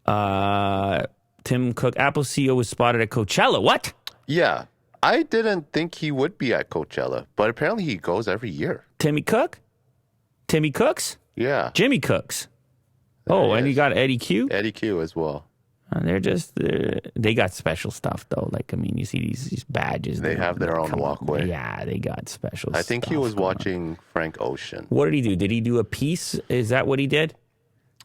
Tim Cook, Apple CEO, was spotted at Coachella. What? Yeah. I didn't think he would be at Coachella, but apparently he goes every year. Timmy Cook? Timmy Cooks? Yeah. Jimmy Cooks. Oh, and you got Eddie Q? Eddie Q as well. They got special stuff, though. Like, I mean, you see these badges. They have their own walkway. Yeah, they got special stuff. I think he was watching Frank Ocean. What did he do? Did he do a peace? Is that what he did?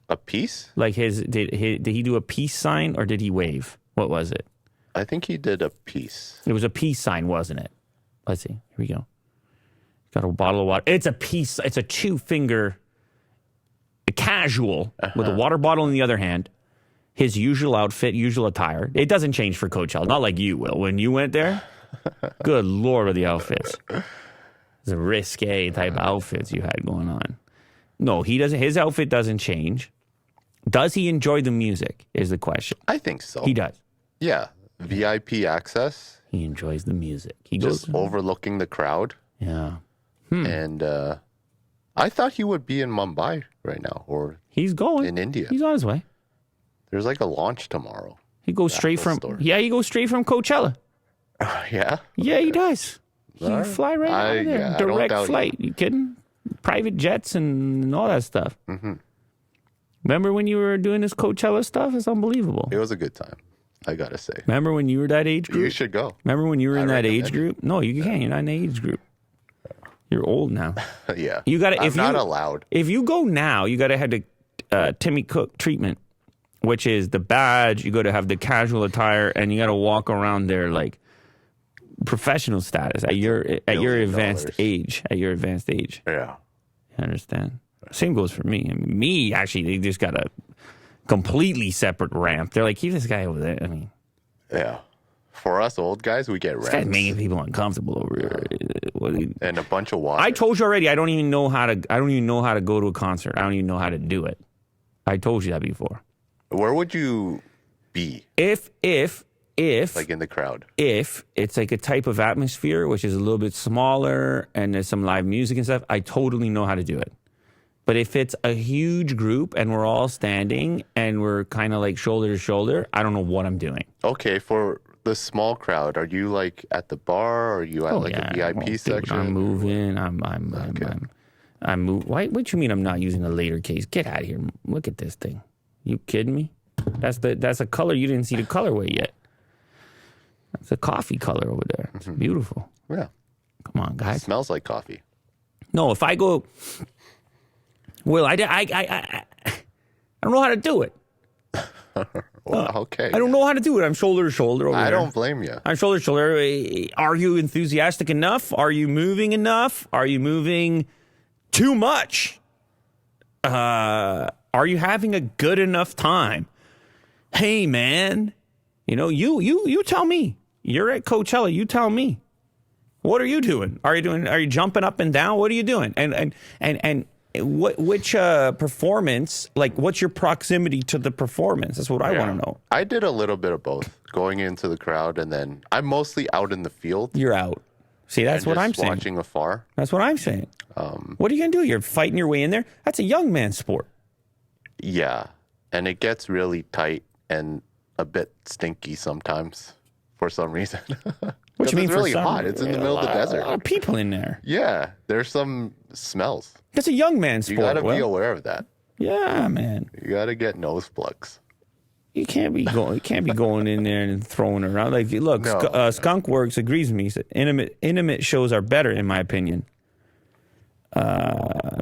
A peace? Like did he do a peace sign or did he wave? What was it? I think he did a peace. It was a peace sign, wasn't it? Let's see. Here we go. Got a bottle of water. It's a peace. It's a 2-finger casual with a water bottle in the other hand. His usual outfit, usual attire. It doesn't change for Coachella. Not like you, Will. When you went there, good Lord of the outfits. It's a risque type outfits you had going on. No, he doesn't. His outfit doesn't change. Does he enjoy the music is the question. I think so. He does. Yeah. VIP access. He enjoys the music. He just goes overlooking the crowd. Yeah. And I thought he would be in Mumbai right now, or he's going in India. He's on his way. There's like a launch tomorrow. He goes straight from he goes straight from Coachella. Yeah? Yeah, he does. He fly right out of there. Yeah, direct flight. You kidding? Private jets and all that stuff. Mm-hmm. Remember when you were doing this Coachella stuff? It's unbelievable. It was a good time, I gotta say. Remember when you were that age group? You should go. Remember when you were in that age group? No, you can't. You're not in the age group. You're old now. Yeah. You got to. I'm not allowed. If you go now, you got to have the Timmy Cook treatment, which is the badge. You got to have the casual attire, and you got to walk around there like professional status at your advanced age. At your advanced age. Yeah. I understand. Same goes for me. I mean, me, actually, they just got a completely separate ramp. They're like, keep this guy over there. I mean, yeah. For us old guys, we get ramps. This guy's making people uncomfortable over here. And a bunch of water. I told you already. I don't even know how to go to a concert. I don't even know how to do it. I told you that before. Where would you be? If like in the crowd. If it's like a type of atmosphere which is a little bit smaller and there's some live music and stuff, I totally know how to do it. But if it's a huge group and we're all standing and we're kind of like shoulder to shoulder, I don't know what I'm doing. Okay, for the small crowd, are you like at the bar or are you at a VIP section? I'm moving. I'm moving. What you mean I'm not using a later case? Get out of here. Look at this thing. You kidding me? That's a color. You didn't see the colorway yet. That's a coffee color over there. It's beautiful. Yeah. Come on, guys. It smells like coffee. No, if I go, Will, I don't know how to do it. Well, okay. I don't know how to do it. I'm shoulder to shoulder over there. I don't blame you. I'm shoulder to shoulder. Are you enthusiastic enough? Are you moving enough? Are you moving too much? Are you having a good enough time? Hey, man, you tell me. You're at Coachella. You tell me. What are you doing? Are you jumping up and down? What are you doing? And which performance? Like, what's your proximity to the performance? That's what I want to know. I did a little bit of both, going into the crowd, and then I'm mostly out in the field. You're out. See, that's what I'm saying. Watching afar. That's what I'm saying. What are you gonna do? You're fighting your way in there. That's a young man's sport. Yeah, and it gets really tight and a bit stinky sometimes for some reason. What you mean? It's really hot. It's in the middle of the desert. A lot of people in there. Yeah, there's some smells. That's a young man's sport. You got to be aware of that. Yeah, man. You got to get nose plugs. You can't be going in there and throwing it around. Like, look, no. Skunk Works agrees with me. He said, intimate shows are better, in my opinion.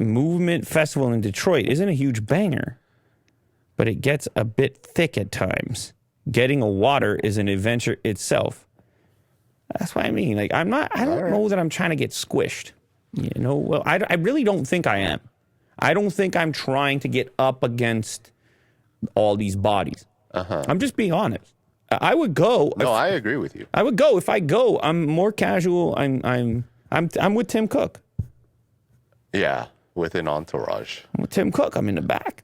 Movement Festival in Detroit isn't a huge banger, but it gets a bit thick at times. Getting a water is an adventure itself. That's what I mean. Like, I don't know that I'm trying to get squished. Well, I really don't think I am. I don't think I'm trying to get up against all these bodies. I'm just being honest. I would go. No, I agree with you. I would go. If I go, I'm more casual. I'm with Tim Cook. Yeah, with an entourage. I'm with Tim Cook. I'm in the back.